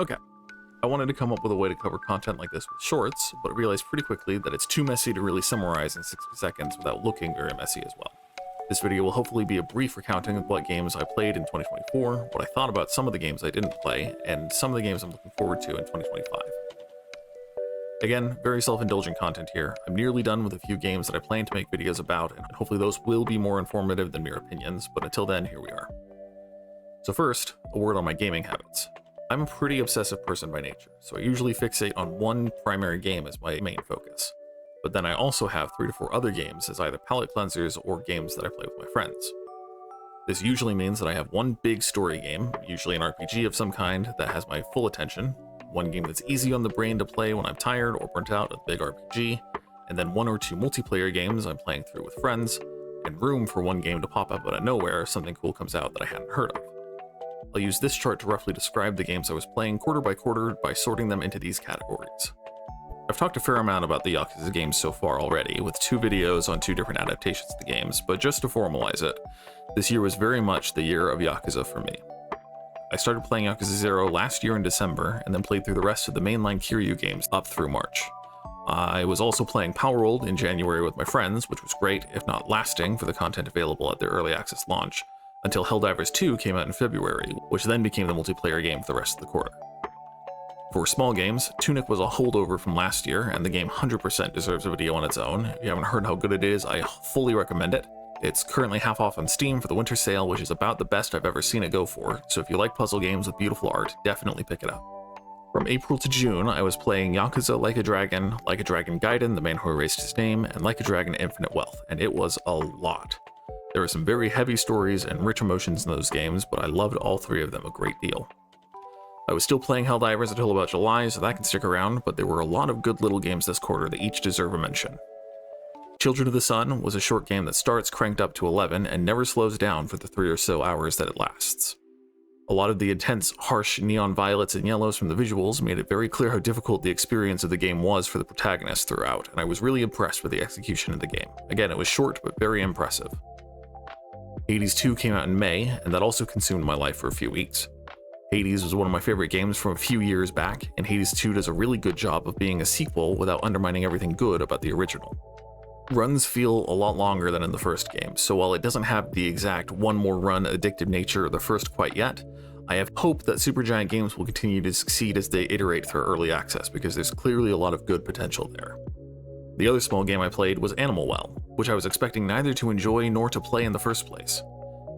Okay, I wanted to come up with a way to cover content like this with shorts, but realized pretty quickly that it's too messy to really summarize in 60 seconds without looking very messy as well. This video will hopefully be a brief recounting of what games I played in 2024, what I thought about some of the games I didn't play, and some of the games I'm looking forward to in 2025. Again, very self-indulgent content here. I'm nearly done with a few games that I plan to make videos about, and hopefully those will be more informative than mere opinions, but until then, here we are. So first, a word on my gaming habits. I'm a pretty obsessive person by nature, so I usually fixate on one primary game as my main focus. But then I also have 3 to 4 other games as either palate cleansers or games that I play with my friends. This usually means that I have one big story game, usually an RPG of some kind, that has my full attention, one game that's easy on the brain to play when I'm tired or burnt out of a big RPG, and then 1 or 2 multiplayer games I'm playing through with friends, and room for one game to pop up out of nowhere if something cool comes out that I hadn't heard of. I'll use this chart to roughly describe the games I was playing quarter by quarter by sorting them into these categories. I've talked a fair amount about the Yakuza games so far already, with 2 videos on 2 different adaptations of the games, but just to formalize it, this year was very much the year of Yakuza for me. I started playing Yakuza 0 last year in December, and then played through the rest of the mainline Kiryu games up through March. I was also playing Power World in January with my friends, which was great, if not lasting, for the content available at their early access launch, until Helldivers 2 came out in February, which then became the multiplayer game for the rest of the quarter. For small games, Tunic was a holdover from last year, and the game 100% deserves a video on its own. If you haven't heard how good it is, I fully recommend it. It's currently half off on Steam for the winter sale, which is about the best I've ever seen it go for, so if you like puzzle games with beautiful art, definitely pick it up. From April to June, I was playing Yakuza Like a Dragon Gaiden, The Man Who Erased His Name, and Like a Dragon Infinite Wealth, and it was a lot. There were some very heavy stories and rich emotions in those games, but I loved all 3 of them a great deal. I was still playing Helldivers until about July, so that can stick around, but there were a lot of good little games this quarter that each deserve a mention. Children of the Sun was a short game that starts cranked up to 11 and never slows down for the 3 or so hours that it lasts. A lot of the intense, harsh neon violets and yellows from the visuals made it very clear how difficult the experience of the game was for the protagonist throughout, and I was really impressed with the execution of the game. Again, it was short, but very impressive. Hades 2 came out in May, and that also consumed my life for a few weeks. Hades was one of my favorite games from a few years back, and Hades 2 does a really good job of being a sequel without undermining everything good about the original. Runs feel a lot longer than in the first game, so while it doesn't have the exact one more run addictive nature of the first quite yet, I have hope that Supergiant Games will continue to succeed as they iterate through early access, because there's clearly a lot of good potential there. The other small game I played was Animal Well, which I was expecting neither to enjoy nor to play in the first place.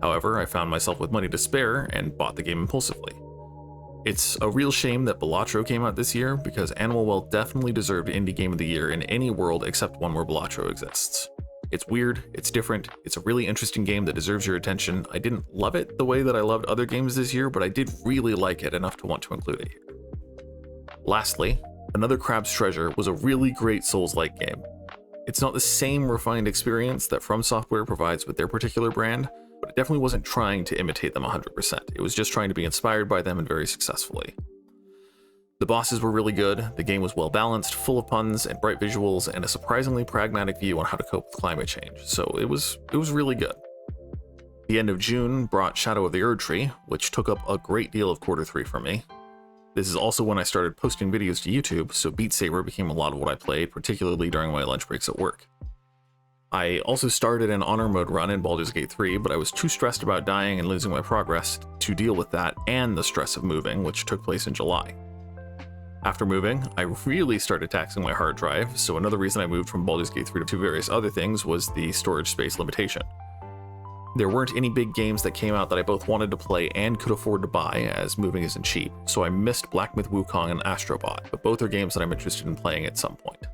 However, I found myself with money to spare and bought the game impulsively. It's a real shame that Balatro came out this year, because Animal Well definitely deserved Indie Game of the Year in any world except one where Balatro exists. It's weird, it's different, it's a really interesting game that deserves your attention. I didn't love it the way that I loved other games this year, but I did really like it enough to want to include it here. Lastly, Another Crab's Treasure was a really great Souls-like game. It's not the same refined experience that From Software provides with their particular brand, but it definitely wasn't trying to imitate them 100%. It was just trying to be inspired by them, and very successfully. The bosses were really good, the game was well balanced, full of puns and bright visuals, and a surprisingly pragmatic view on how to cope with climate change, so it was really good. The end of June brought Shadow of the Erdtree, which took up a great deal of quarter 3 for me. This is also when I started posting videos to YouTube, so Beat Saber became a lot of what I played, particularly during my lunch breaks at work. I also started an honor mode run in Baldur's Gate 3, but I was too stressed about dying and losing my progress to deal with that and the stress of moving, which took place in July. After moving, I really started taxing my hard drive, so another reason I moved from Baldur's Gate 3 to various other things was the storage space limitation. There weren't any big games that came out that I both wanted to play and could afford to buy, as moving isn't cheap, so I missed Black Myth Wukong and Astrobot, but both are games that I'm interested in playing at some point.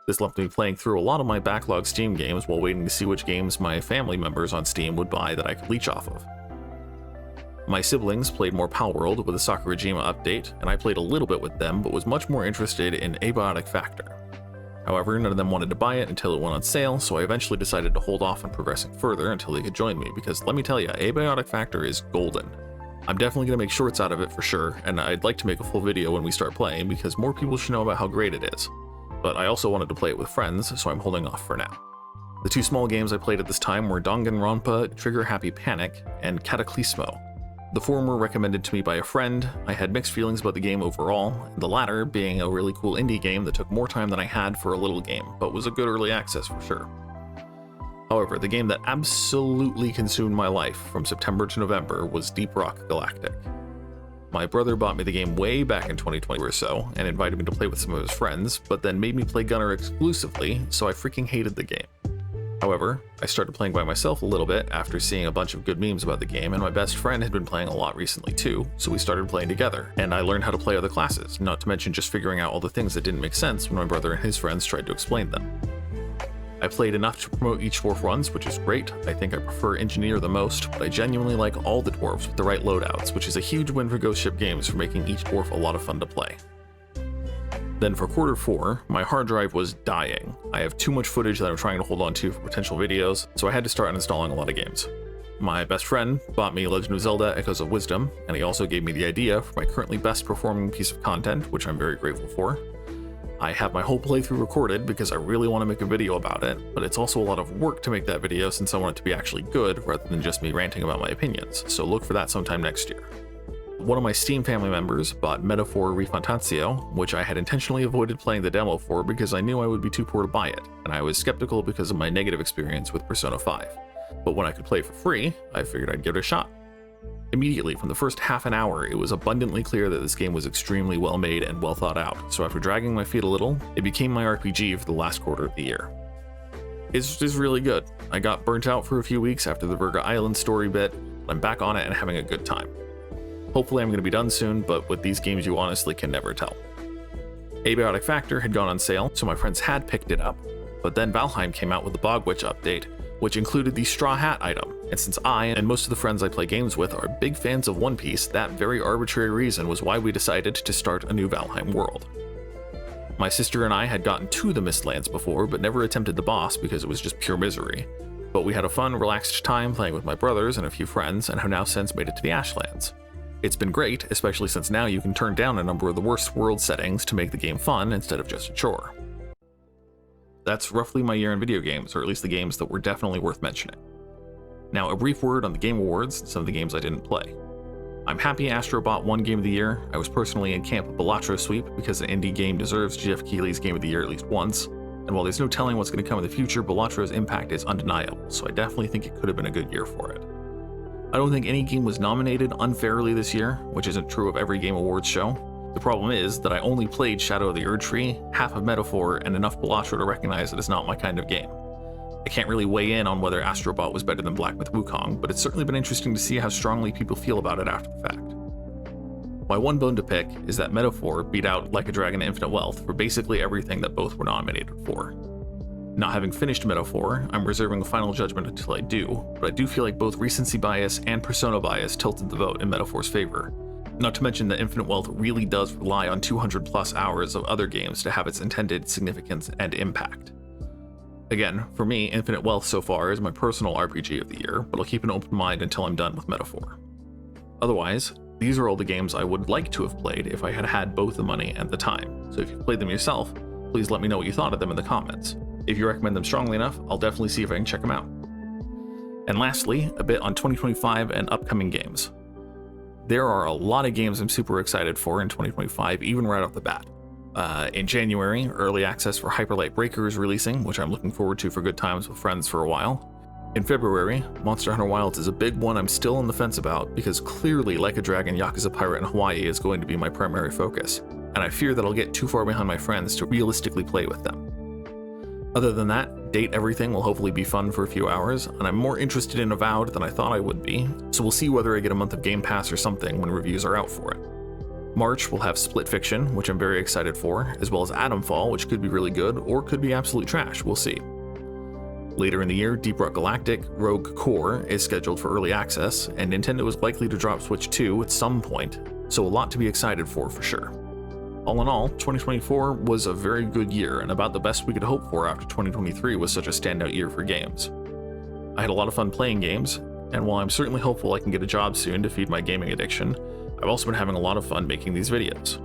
This left me playing through a lot of my backlog Steam games while waiting to see which games my family members on Steam would buy that I could leech off of. My siblings played more Palworld with a Sakurajima update, and I played a little bit with them, but was much more interested in Abiotic Factor. However, none of them wanted to buy it until it went on sale, so I eventually decided to hold off on progressing further until they could join me, because let me tell you, Abiotic Factor is golden. I'm definitely going to make shorts out of it for sure, and I'd like to make a full video when we start playing, because more people should know about how great it is. But I also wanted to play it with friends, so I'm holding off for now. The 2 small games I played at this time were Danganronpa Trigger Happy Panic and Cataclysmo. The former recommended to me by a friend. I had mixed feelings about the game overall, and the latter being a really cool indie game that took more time than I had for a little game, but was a good early access for sure. However, the game that absolutely consumed my life from September to November was Deep Rock Galactic. My brother bought me the game way back in 2020 or so, and invited me to play with some of his friends, but then made me play Gunner exclusively, so I freaking hated the game. However, I started playing by myself a little bit after seeing a bunch of good memes about the game, and my best friend had been playing a lot recently too, so we started playing together, and I learned how to play other classes, not to mention just figuring out all the things that didn't make sense when my brother and his friends tried to explain them. I played enough to promote each dwarf runs, which is great. I think I prefer Engineer the most, but I genuinely like all the dwarves with the right loadouts, which is a huge win for Ghost Ship Games for making each dwarf a lot of fun to play. Then for quarter 4, my hard drive was dying. I have too much footage that I'm trying to hold on to for potential videos, so I had to start uninstalling a lot of games. My best friend bought me Legend of Zelda Echoes of Wisdom, and he also gave me the idea for my currently best performing piece of content, which I'm very grateful for. I have my whole playthrough recorded because I really want to make a video about it, but it's also a lot of work to make that video since I want it to be actually good rather than just me ranting about my opinions, so look for that sometime next year. One of my Steam family members bought Metaphor Refantazio, which I had intentionally avoided playing the demo for because I knew I would be too poor to buy it, and I was skeptical because of my negative experience with Persona 5. But when I could play for free, I figured I'd give it a shot. Immediately, from the first half an hour, it was abundantly clear that this game was extremely well made and well thought out, so after dragging my feet a little, it became my RPG for the last quarter of the year. It's just really good. I got burnt out for a few weeks after the Virga Island story bit, but I'm back on it and having a good time. Hopefully I'm going to be done soon, but with these games you honestly can never tell. Abiotic Factor had gone on sale, so my friends had picked it up, but then Valheim came out with the Bogwitch update, which included the Straw Hat item, and since I and most of the friends I play games with are big fans of One Piece, that very arbitrary reason was why we decided to start a new Valheim world. My sister and I had gotten to the Mistlands before, but never attempted the boss because it was just pure misery. But we had a fun, relaxed time playing with my brothers and a few friends, and have now since made it to the Ashlands. It's been great, especially since now you can turn down a number of the worst world settings to make the game fun instead of just a chore. That's roughly my year in video games, or at least the games that were definitely worth mentioning. Now, a brief word on the Game Awards and some of the games I didn't play. I'm happy Astrobot won Game of the Year. I was personally in camp Balatro Sweep because an indie game deserves Geoff Keighley's Game of the Year at least once, and while there's no telling what's going to come in the future, Balatro's impact is undeniable, so I definitely think it could have been a good year for it. I don't think any game was nominated unfairly this year, which isn't true of every Game Awards show. The problem is that I only played Shadow of the Erdtree, half of Metaphor, and enough Balatro to recognize that it's not my kind of game. I can't really weigh in on whether Astrobot was better than Black Myth Wukong, but it's certainly been interesting to see how strongly people feel about it after the fact. My one bone to pick is that Metaphor beat out Like a Dragon Infinite Wealth for basically everything that both were nominated for. Not having finished Metaphor, I'm reserving a final judgment until I do, but I do feel like both recency bias and persona bias tilted the vote in Metaphor's favor. Not to mention that Infinite Wealth really does rely on 200 plus hours of other games to have its intended significance and impact. Again, for me, Infinite Wealth so far is my personal RPG of the year, but I'll keep an open mind until I'm done with Metaphor. Otherwise, these are all the games I would like to have played if I had had both the money and the time, so if you've played them yourself, please let me know what you thought of them in the comments. If you recommend them strongly enough, I'll definitely see if I can check them out. And lastly, a bit on 2025 and upcoming games. There are a lot of games I'm super excited for in 2025, even right off the bat. In January, early access for Hyperlight Breaker is releasing, which I'm looking forward to for good times with friends for a while. In February, Monster Hunter Wilds is a big one I'm still on the fence about, because clearly Like a Dragon Yakuza Pirate in Hawaii is going to be my primary focus, and I fear that I'll get too far behind my friends to realistically play with them. Other than that, Date Everything will hopefully be fun for a few hours, and I'm more interested in Avowed than I thought I would be, so we'll see whether I get a month of Game Pass or something when reviews are out for it. March will have Split Fiction, which I'm very excited for, as well as Atomfall, which could be really good, or could be absolute trash, we'll see. Later in the year, Deep Rock Galactic Rogue Core is scheduled for early access, and Nintendo is likely to drop Switch 2 at some point, so a lot to be excited for sure. All in all, 2024 was a very good year and about the best we could hope for after 2023 was such a standout year for games. I had a lot of fun playing games, and while I'm certainly hopeful I can get a job soon to feed my gaming addiction, I've also been having a lot of fun making these videos.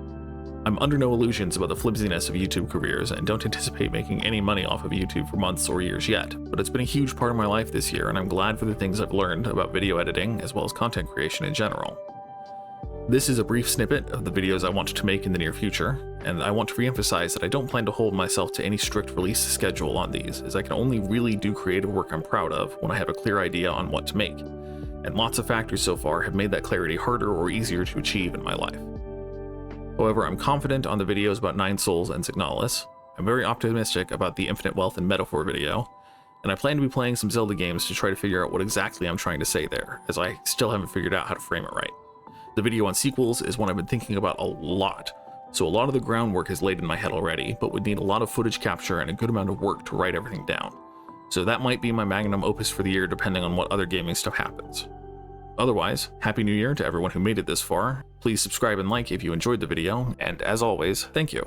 I'm under no illusions about the flimsiness of YouTube careers and don't anticipate making any money off of YouTube for months or years yet, but it's been a huge part of my life this year and I'm glad for the things I've learned about video editing as well as content creation in general. This is a brief snippet of the videos I want to make in the near future, and I want to re-emphasize that I don't plan to hold myself to any strict release schedule on these, as I can only really do creative work I'm proud of when I have a clear idea on what to make, and lots of factors so far have made that clarity harder or easier to achieve in my life. However, I'm confident on the videos about Nine Souls and Signalis. I'm very optimistic about the Infinite Wealth and Metaphor video, and I plan to be playing some Zelda games to try to figure out what exactly I'm trying to say there, as I still haven't figured out how to frame it right. The video on sequels is one I've been thinking about a lot, so a lot of the groundwork is laid in my head already, but would need a lot of footage capture and a good amount of work to write everything down. So that might be my magnum opus for the year depending on what other gaming stuff happens. Otherwise, Happy New Year to everyone who made it this far. Please subscribe and like if you enjoyed the video, and as always, thank you.